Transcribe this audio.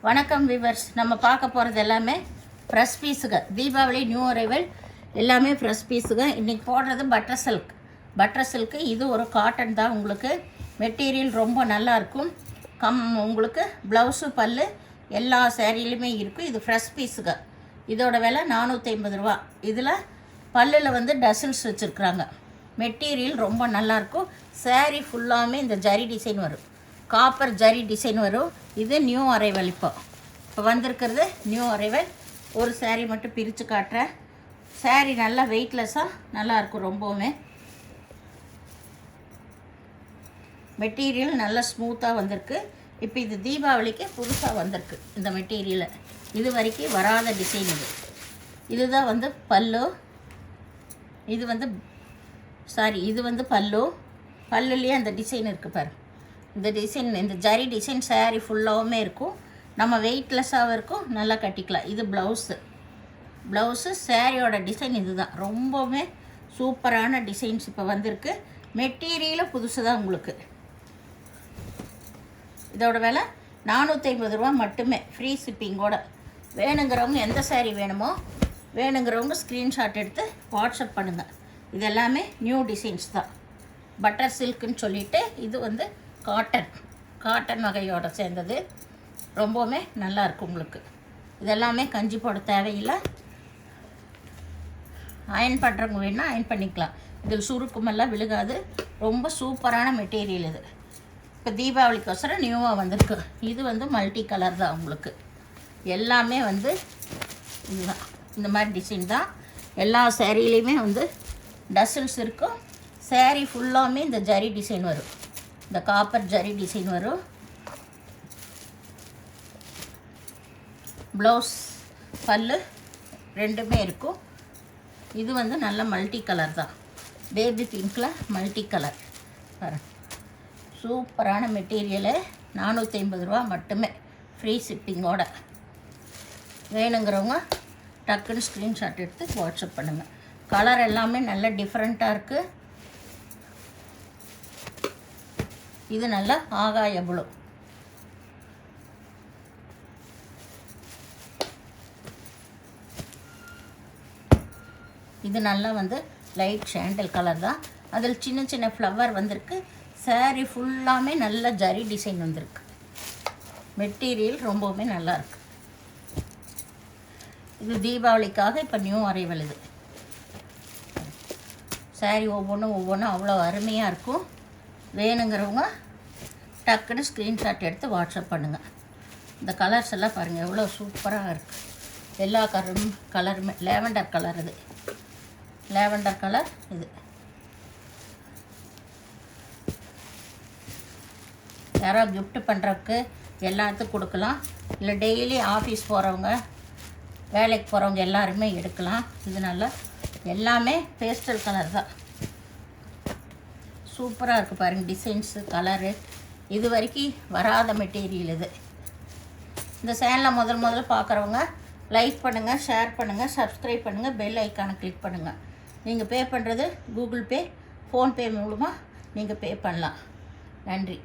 வணக்கம் விவர்ஸ். நம்ம பார்க்க போகிறது எல்லாமே ஃப்ரெஷ் பீஸுங்க. தீபாவளி நியூ அரைவல் எல்லாமே ஃப்ரெஷ் பீஸுங்க. இன்றைக்கி போடுறது பட்டர் சில்க்கு. இது ஒரு காட்டன் தான். உங்களுக்கு மெட்டீரியல் ரொம்ப நல்லாயிருக்கும். உங்களுக்கு ப்ளவுஸு பல்லு எல்லா சேரீலையுமே இருக்கும். இது ஃப்ரெஷ் பீஸுங்க. இதோட விலை 450 ரூபா. இதில் பல்லில் வந்து டசில்ஸ் வச்சுருக்குறாங்க. மெட்டீரியல் ரொம்ப நல்லாயிருக்கும். சேரீ ஃபுல்லாமே இந்த ஜரி டிசைன் வரும், காப்பர் ஜரி டிசைன் வரும். இது நியூ அரைவல். இப்போ வந்திருக்கிறது நியூ அரைவல். ஒரு சேரீ மட்டும் பிரித்து காட்டுறேன். சேரீ நல்லா வெயிட்லெஸ்ஸாக நல்லாயிருக்கும். ரொம்பவுமே மெட்டீரியல் நல்லா ஸ்மூத்தாக வந்திருக்கு. இப்போ இது தீபாவளிக்கு புதுசாக வந்திருக்கு இந்த மெட்டீரியலை. இது வரைக்கும் வராத டிசைன் இது. இதுதான் வந்து பல்லு. இது வந்து இது வந்து பல்லுலேயே அந்த டிசைன் இருக்குது பாரு. இந்த டிசைன், இந்த ஜரி டிசைன் சேரீ ஃபுல்லாகவுமே இருக்கும். நம்ம வெயிட்லெஸ்ஸாகவும் இருக்கும், நல்லா கட்டிக்கலாம். இது ப்ளவுஸு சேரீயோட டிசைன் இது தான். ரொம்பவுமே சூப்பரான டிசைன்ஸ் இப்போ வந்திருக்கு. மெட்டீரியலும் புதுசு தான் உங்களுக்கு. இதோட விலை 450 ரூபா மட்டுமே, ஃப்ரீ ஷிப்பிங்கோட. வேணுங்கிறவங்க எந்த சேரீ வேணுங்கிறவங்க ஸ்க்ரீன்ஷாட் எடுத்து வாட்ஸ்அப் பண்ணுங்கள். இது எல்லாமே நியூ டிசைன்ஸ் தான். பட்டர் சில்க்குன்னு சொல்லிவிட்டு இது வந்து காட்டன் வகையோடு சேர்ந்தது. ரொம்பவுமே நல்லாயிருக்கும் உங்களுக்கு. இதெல்லாமே கஞ்சி போட தேவையில்லை. அயன் பண்ணுறவங்க வேணால் அயன் பண்ணிக்கலாம். இதில் சுருக்குமெல்லாம் விழுகாது. ரொம்ப சூப்பரான மெட்டீரியல் இது. இப்போ தீபாவளிக்கோசரம் நியூவாக வந்திருக்கு. இது வந்து மல்டி கலர் தான். உங்களுக்கு எல்லாமே வந்து இதுதான், இந்த மாதிரி டிசைன் தான். எல்லா சேரீலையுமே வந்து டசில்ஸ் இருக்கும். சேரீ ஃபுல்லாமே இந்த ஜரி டிசைன் வரும், இந்த காப்பர் ஜரி டிசைன் வரும். ப்ளவுஸ் பல்லு ரெண்டுமே இருக்கும். இது வந்து நல்ல மல்டி கலர் தான். பேபி பிங்க்கில் மல்டி கலர் பாருங்க. சூப்பரான மெட்டீரியலு. 450 ரூபா மட்டுமே, ஃப்ரீ ஷிப்பிங்கோட. வேணுங்கிறவங்க டக்குன்னு ஸ்க்ரீன்ஷாட் எடுத்து வாட்ஸ்அப் பண்ணுங்கள். கலர் எல்லாமே நல்ல டிஃப்ரெண்ட்டாக இருக்குது. இது நல்லா ஆகாய ப்ளூ. இது நல்லா வந்து லைட் சாண்டல் கலர் தான். அதில் சின்ன சின்ன ஃப்ளவர் வந்திருக்கு. சேரீ ஃபுல்லாமே நல்ல ஜரி டிசைன் வந்திருக்கு. மெட்டீரியல் ரொம்பவுமே நல்லாயிருக்கு. இது தீபாவளிக்காக இப்போ நியூ அரைவல். இது சேரீ ஒவ்வொன்றும் அவ்வளோ அருமையாக இருக்கும். வேணுங்கிறவங்க டக்குன்னு ஸ்க்ரீன்ஷாட் எடுத்து வாட்ஸ்அப் பண்ணுங்கள். இந்த கலர்ஸ் எல்லாம் பாருங்கள், எவ்வளோ சூப்பராக இருக்குது. எல்லா கலருமே லேவெண்டர் கலர். இது லேவெண்டர் கலர். இது யாரோ கிஃப்ட் பண்ணுறதுக்கு எல்லாத்துக்கும் கொடுக்கலாம். இல்லை டெய்லி ஆஃபீஸ் போகிறவங்க, வேலைக்கு போகிறவங்க எல்லாருமே எடுக்கலாம். இது நல்லா எல்லாமே பேஸ்டல் கலர் தான். சூப்பராக இருக்குது பாருங்கள் டிசைன்ஸு, கலரு. இது வரைக்கும் வராத மெட்டீரியல் இது. இந்த சேனலை முதல்ல பார்க்குறவங்க லைக் பண்ணுங்கள், ஷேர் பண்ணுங்கள், சப்ஸ்கிரைப் பண்ணுங்கள், பெல் ஐக்கானை கிளிக் பண்ணுங்கள். நீங்கள் பே பண்ணுறது கூகுள் பே, ஃபோன்பே மூலமாக நீங்கள் பே பண்ணலாம். நன்றி.